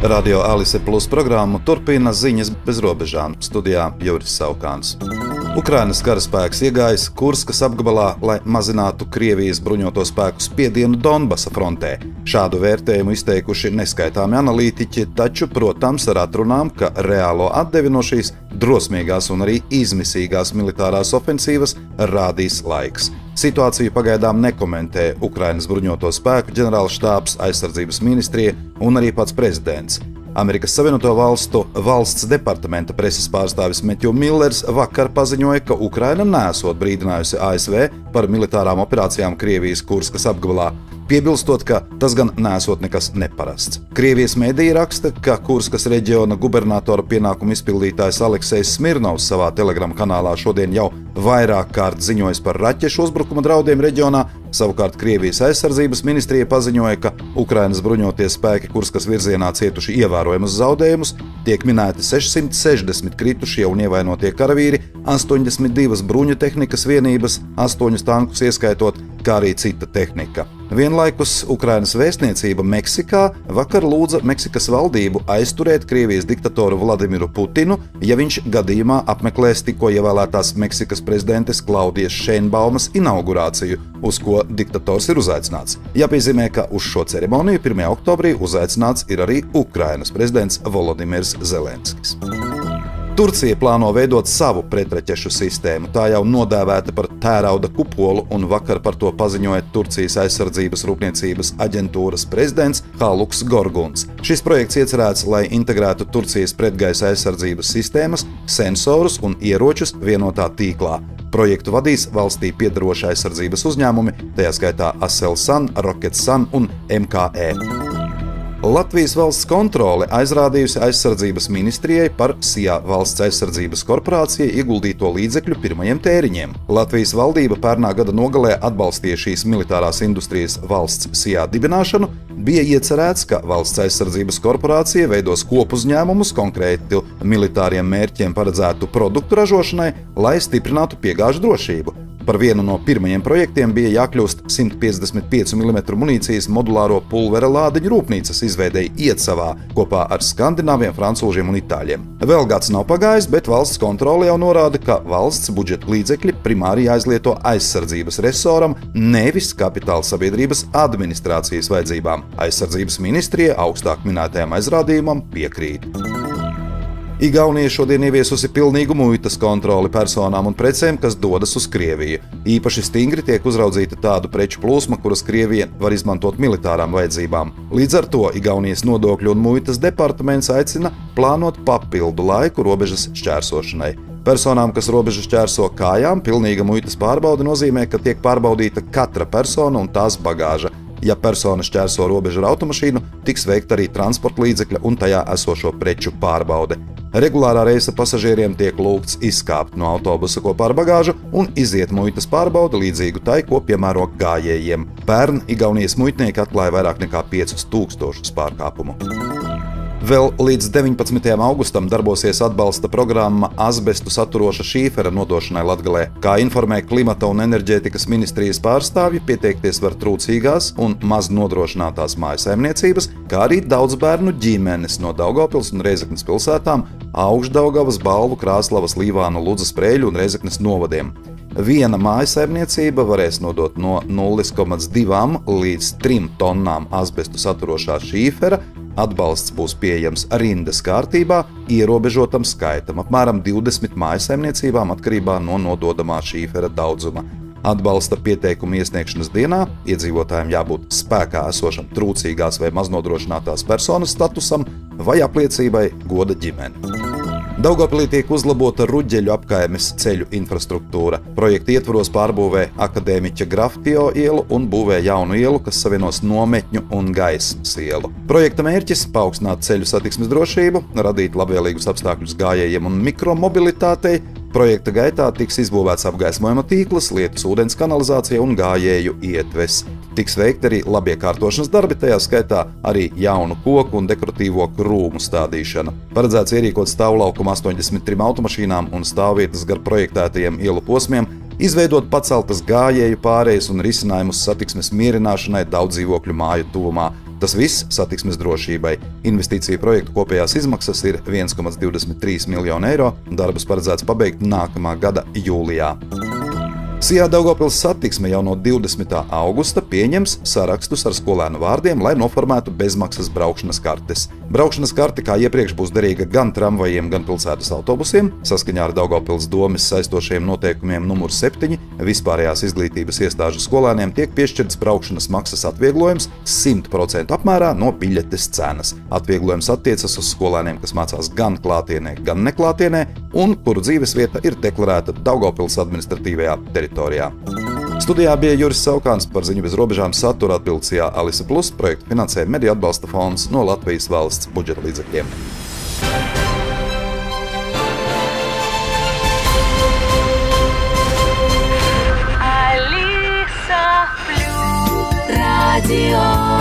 Radio Alise Plus programmu turpina ziņas bez robežām. Studijā Juris Saukāns. Ukrainas karaspēks iegājis Kurskas apgabalā, lai mazinātu Krievijas bruņoto spēku spiedienu Donbasa frontē. Šādu vērtējumu izteikuši neskaitāmi analītiķi, taču, protams, ar atrunām, ka reālo atdevi no šīs drosmīgās un arī izmisīgās militārās ofensīvas rādīs laiks. Situāciju pagaidām nekomentē Ukrainas bruņoto spēku ģenerālštābs, aizsardzības ministrija un arī pats prezidents. Amerikas Savienoto Valstu valsts departamenta preses pārstāvis Metju Millers vakar paziņoja, ka Ukraina neesot brīdinājusi ASV par militārām operācijām Krievijas Kurskas apgabalā, piebilstot, ka tas gan neesot nekas neparasts. Krievijas mediji raksta, ka Kurskas reģiona gubernatora pienākumu izpildītājs Aleksejs Smirnovs savā Telegram kanālā šodien jau vairāk kārt ziņojis par raķešu uzbrukuma draudiem reģionā. Savukārt Krievijas aizsardzības ministrija paziņoja, ka Ukrainas bruņotie spēki Kurskas virzienā cietuši ievērojamus zaudējumus, tiek minēti 660 kritušie un ievainotie karavīri, 82 bruņu tehnikas vienības, 8 tankus ieskaitot, kā arī cita tehnika. Vienlaikus Ukrainas vēstniecība Meksikā vakar lūdza Meksikas valdību aizturēt Krievijas diktatoru Vladimiru Putinu, ja viņš gadījumā apmeklēs tikko ievēlētās Meksikas prezidentes Klaudijas Šeinbaumas inaugurāciju, uz ko diktators ir uzaicināts. Jāpiezīmē, ka uz šo ceremoniju 1. oktobrī uzaicināts ir arī Ukrainas prezidents Volodimirs Zelenskis. Turcija plāno veidot savu pretraķešu sistēmu, tā jau nodēvēta par tērauda kupolu, un vakar par to paziņoja Turcijas aizsardzības rūpniecības aģentūras prezidents Haluks Gorguns. Šis projekts iecerēts, lai integrētu Turcijas pretgaisa aizsardzības sistēmas, sensorus un ieročus vienotā tīklā. Projektu vadīs valstī piedaroši aizsardzības uzņēmumi, tajā skaitā Aselsan, Roketsan un MKE. Latvijas valsts kontrole aizrādījusi aizsardzības ministrijai par SIA valsts aizsardzības korporācijai ieguldīto līdzekļu pirmajiem tēriņiem. Latvijas valdība pērnā gada nogalē atbalstīja šīs militārās industrijas valsts SIA dibināšanu, bija iecerēts, ka valsts aizsardzības korporācija veidos kopuzņēmumus konkrēti militāriem mērķiem paredzētu produktu ražošanai, lai stiprinātu piegāžu drošību. Par vienu no pirmajiem projektiem bija jākļūst 155 mm munīcijas modulāro pulvera lādiņu rūpnīcas izveidei Iecavā kopā ar skandināviem, francūžiem un itāļiem. Vēl gads nav pagājis, bet valsts kontrole jau norāda, ka valsts budžeta līdzekļi primāri jāizlieto aizsardzības resoram, nevis kapitāla sabiedrības administrācijas vajadzībām. Aizsardzības ministrija augstāk minētajam aizrādījumam piekrīt. Igaunija šodien ieviesusi pilnīgu muitas kontroli personām un precēm, kas dodas uz Krieviju. Īpaši stingri tiek uzraudzīta tādu preču plūsma, kuras Krievija var izmantot militārām vajadzībām. Līdz ar to Igaunijas nodokļu un muitas departaments aicina plānot papildu laiku robežas šķērsošanai. Personām, kas robežu šķērso kājām, pilnīga muitas pārbaude nozīmē, ka tiek pārbaudīta katra persona un tās bagāža. Ja persona šķērso robežu ar automašīnu, tiks veikta arī transporta līdzekļa un tajā esošo preču pārbaude. Regulārā reisa pasažieriem tiek lūgts izkāpt no autobusa kopā ar bagāžu un iziet muitas pārbaudi līdzīgu tai, ko piemēro gājējiem. Pērn Igaunijas muitnieki atklāja vairāk nekā 5000 pārkāpumu. Vēl līdz 19. augustam darbosies atbalsta programma asbestu saturoša šīfera nodošanai Latgalē. Kā informē Klimata un enerģētikas ministrijas pārstāvji, pieteikties var trūcīgās un maz nodrošinātās mājasaimniecības, kā arī daudzbērnu ģimenes no Daugavpils un Rēzeknes pilsētām, Augšdaugavas, Balvu, Krāslavas, Līvānu, Ludzas, Preļu un Rēzeknes novadiem. Viena mājasaimniecība varēs nodot no 0,2 līdz 3 tonnām asbestu saturošā šīfera. Atbalsts būs pieejams rindas kārtībā, ierobežotam skaitam, apmēram 20 mājasaimniecībām atkarībā no nododamā šīfera daudzuma. Atbalsta pieteikuma iesniegšanas dienā iedzīvotājiem jābūt spēkā esošam trūcīgās vai maznodrošinātās personas statusam vai apliecībai goda ģimeni. Daugavpilī tiek uzlabota Ruģeļu apkaimes ceļu infrastruktūra. Projekta ietvaros pārbūvē Akadēmiķa Graftio ielu un būvē jaunu ielu, kas savienos Nometņu un Gaismas ielu. Projekta mērķis – paaugstināt ceļu satiksmes drošību, radīt labvēlīgus apstākļus gājējiem un mikromobilitātei. Projekta gaitā tiks izbūvēts apgaismojuma tīkls, lietus ūdens kanalizācija un gājēju ietves. Tiks veikti arī labiekārtošanas darbi, tajā skaitā arī jaunu koku un dekoratīvo krūmu stādīšana. Paredzēts ierīkot stāvlaukumu 83 automašīnām un stāvvietas gar projektētajiem ielu posmiem, izveidot paceltas gājēju pārējas un risinājumus satiksmes mierināšanai daudzdzīvokļu māju tuvumā. Tas viss satiksmes drošībai. Investīciju projektu kopējās izmaksas ir 1,23 miljonu eiro, darbus paredzēts pabeigt nākamā gada jūlijā. Sijā Daugavpils satiksme jau no 20. augusta pieņems sarakstus ar skolēnu vārdiem, lai noformētu bezmaksas braukšanas kartes. Braukšanas karte kā iepriekš būs derīga gan tramvajiem, gan pilsētas autobusiem. Saskaņā ar Daugavpils domes saistošajiem noteikumiem numur 7 vispārējās izglītības iestāžu skolēniem tiek piešķirts braukšanas maksas atvieglojums 100% apmērā no biļetes cenas. Atvieglojums attiecas uz skolēniem, kas mācās gan klātienē, gan neklātienē, un kuru dzīvesvieta ir deklarēta Daugavpils administratīvajā teritorijā. Studijā bija Juris Saukāns, par ziņu bez robežām satura atbildīja Alise Plus, projektu finansē Mediju atbalsta fonds no Latvijas valsts budžeta līdzekļiem. Alisa Plus Radio.